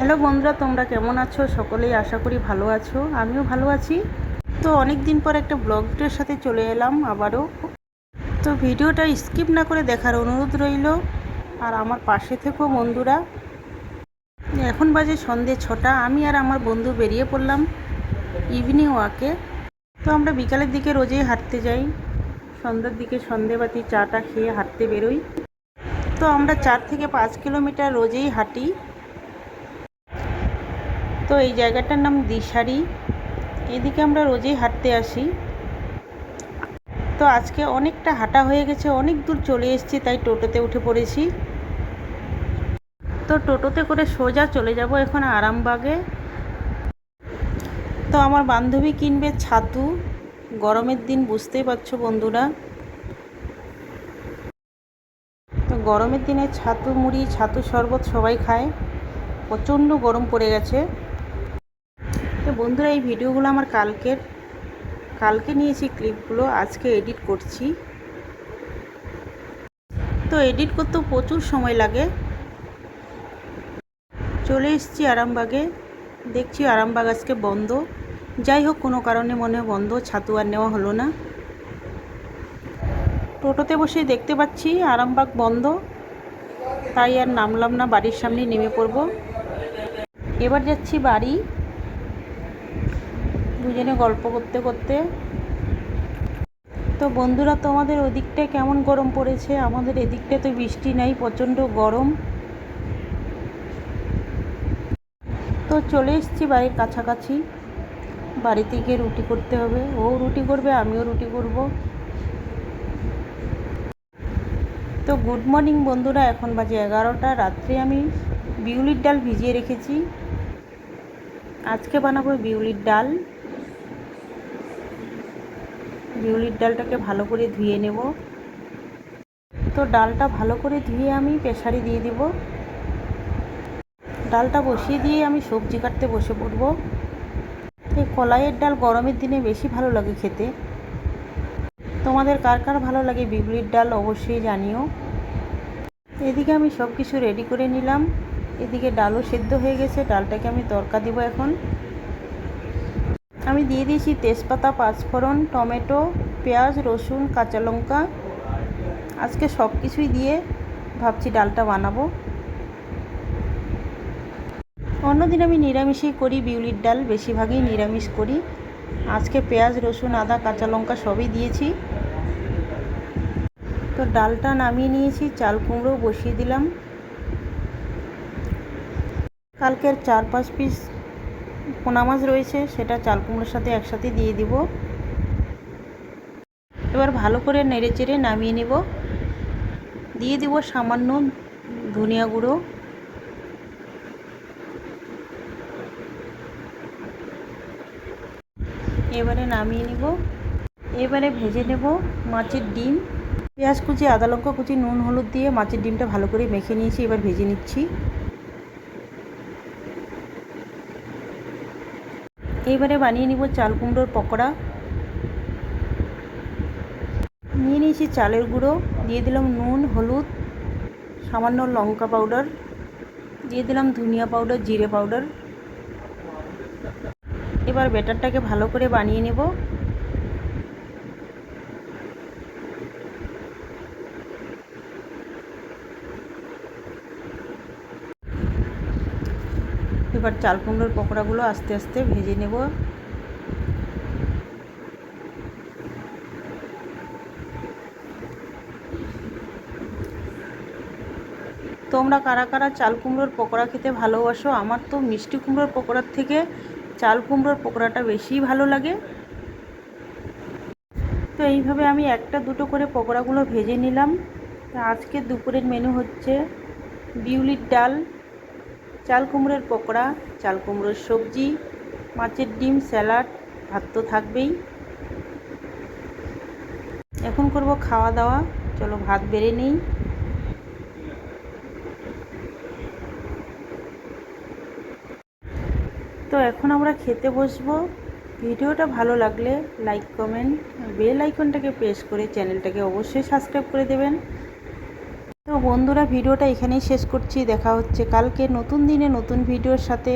Hello বন্ধুরা, তোমরা কেমন আছো? সকলেই আশা করি ভালো আছো। আমিও ভালো আছি। তো অনেক দিন পর একটা ব্লগ ভিডিওর সাথে চলে এলাম আবারও। তো ভিডিওটা স্কিপ না করে দেখার অনুরোধ রইল। আর আমার পাশে থেকো বন্ধুরা। এখন বাজে সন্ধে 6টা। আমি আর আমার বন্ধু বেরিয়ে পড়লাম ইভিনিং ওয়াকে। তো আমরা বিকালের দিকে রোজই হাঁটতে যাই। সন্ধ্যার দিকে সন্ধেবাতি চাটা খেয়ে হাঁটতে বেরোই। তো আমরা 4 থেকে 5 কিলোমিটার রোজই হাঁটি। তো এই জায়গাটার নাম দিশারি। এদিকে আমরা রোজই হাঁটতে আসি। তো আজকে অনেকটা হাঁটা হয়ে গেছে, অনেক দূর চলে এসেছি, তাই টোটোতে উঠে পড়েছি। তো টোটোতে করে সোজা চলে যাব এখন আরামবাগে। তো আমার বান্ধবী কিনবে ছাতু। গরমের দিন বুঝতেই পারছো বন্ধুরা। তো গরমের দিনে ছাতু মুড়ি, ছাতু শরবত সবাই খায়। প্রচণ্ড গরম পড়ে গেছে। তো বন্ধুরা, এই ভিডিওগুলো আমার কালকে নিয়েছি ক্লিপগুলো, আজকে এডিট করছি। তো এডিট করতেও প্রচুর সময় লাগে। চলে এসেছি আরামবাগে। দেখছি আরামবাগ আজকে বন্ধ। যাই হোক, কোনো কারণে মনে হয় বন্ধ, ছাতু আর নেওয়া হলো না। টোটোতে বসেই দেখতে পাচ্ছি আরামবাগ বন্ধ, তাই আর নামলাম না, বাড়ির সামনে নেমে পড়ব। এবার যাচ্ছি বাড়ি, দুজনে গল্প করতে করতে। তো বন্ধুরা, তোমাদের ওদিকটায় কেমন গরম পড়েছে? আমাদের এদিকটায় তো বৃষ্টি নেই, প্রচণ্ড গরম। তো চলে এসেছি বাড়ির কাছাকাছি। বাড়িতে গিয়ে রুটি করতে হবে। ও রুটি করবে, আমিও রুটি করব। তো গুড মর্নিং বন্ধুরা, এখন বাজে 11টা। রাত্রে আমি বিউলির ডাল ভিজিয়ে রেখেছি। আজকে বানাবো বিউলির ডাল। বিউলির ডালটাকে ভালো করে ধুয়ে নেব। তো ডালটা ভালো করে ধুয়ে আমি প্রেসারে দিয়ে দেব। ডালটা বসিয়ে দিয়ে আমি সবজি কাটতে বসে পড়ব। এই কলাইয়ের ডাল গরমের দিনে বেশি ভালো লাগে খেতে। তোমাদের কার কার ভালো লাগে বিউলির ডাল অবশ্যই জানিও। এদিকে আমি সব কিছু রেডি করে নিলাম। এদিকে ডালও সেদ্ধ হয়ে গেছে, ডালটাকে আমি তড়কা দেব এখন। আমি দিয়ে দিয়েছি তেজপাতা, পাঁচফোড়ন, টমেটো, পেঁয়াজ, রসুন, কাঁচা লঙ্কা। আজকে সব কিছুই দিয়ে ভাবছি ডালটা বানাবো। অন্যদিন আমি নিরামিষই করি বিউলির ডাল, বেশিরভাগই নিরামিষ করি। আজকে পেঁয়াজ, রসুন, আদা, কাঁচা লঙ্কা সবই দিয়েছি। তো ডালটা নামিয়ে নিয়েছি, চাল কুমড়ো বসিয়ে দিলাম। কালকের 4-5 পিস পোনা মাছ রয়েছে, সেটা চাল কুমড়োর সাথে একসাথে দিয়ে দিব। এবার ভালো করে নেড়ে চেড়ে নামিয়ে নেব। দিয়ে দিব সামান্য ধনিয়া গুঁড়ো। এবারে নামিয়ে নেব। এবারে ভেজে নেব মাছের ডিম। পেঁয়াজ কুচি, আদা লঙ্কা কুচি, নুন হলুদ দিয়ে মাছের ডিমটা ভালো করে মেখে নিয়েছি, এবার ভেজে নিচ্ছি। এইবারে বানিয়ে নিব চাল কুমড়োর পকোড়া। নিয়ে নিয়েছি চালের গুঁড়ো, দিয়ে দিলাম নুন, হলুদ, সামান্য লঙ্কা পাউডার, দিয়ে দিলাম ধনিয়া পাউডার, জিরে পাউডার। এবার ব্যাটারটাকে ভালো করে বানিয়ে নেব। এবার চাল কুমড়োর পকোড়াগুলো আস্তে আস্তে ভেজে নেব। তোমরা কারা কারা চাল কুমড়োর পকোড়া খেতে ভালোবাসো? আমার তো মিষ্টি কুমড়োর পকোড়ার থেকে চাল কুমড়োর পকোড়াটা বেশি ভালো লাগে। তো এইভাবে আমি একটা দুটো করে পকোড়াগুলো ভেজে নিলাম। আজকে দুপুরের মেনু হচ্ছে বিউলির ডাল, চাল কুমড়োর পকোড়া, চাল কুমড়োর সবজি, মাছের ডিম, স্যালাড, ভাত তো থাকবেই। এখন করব খাওয়া দাওয়া। চলো ভাত বেড়ে নেই। তো এখন আমরা খেতে বসবো। ভিডিওটা ভালো লাগলে লাইক, কমেন্ট, বেল আইকনটাকে প্রেস করে চ্যানেলটাকে অবশ্যই সাবস্ক্রাইব করে দেবেন। তো বন্ধুরা, ভিডিওটা এখানেই শেষ করছি। দেখা হচ্ছে কালকে নতুন দিনে নতুন ভিডিওর সাথে।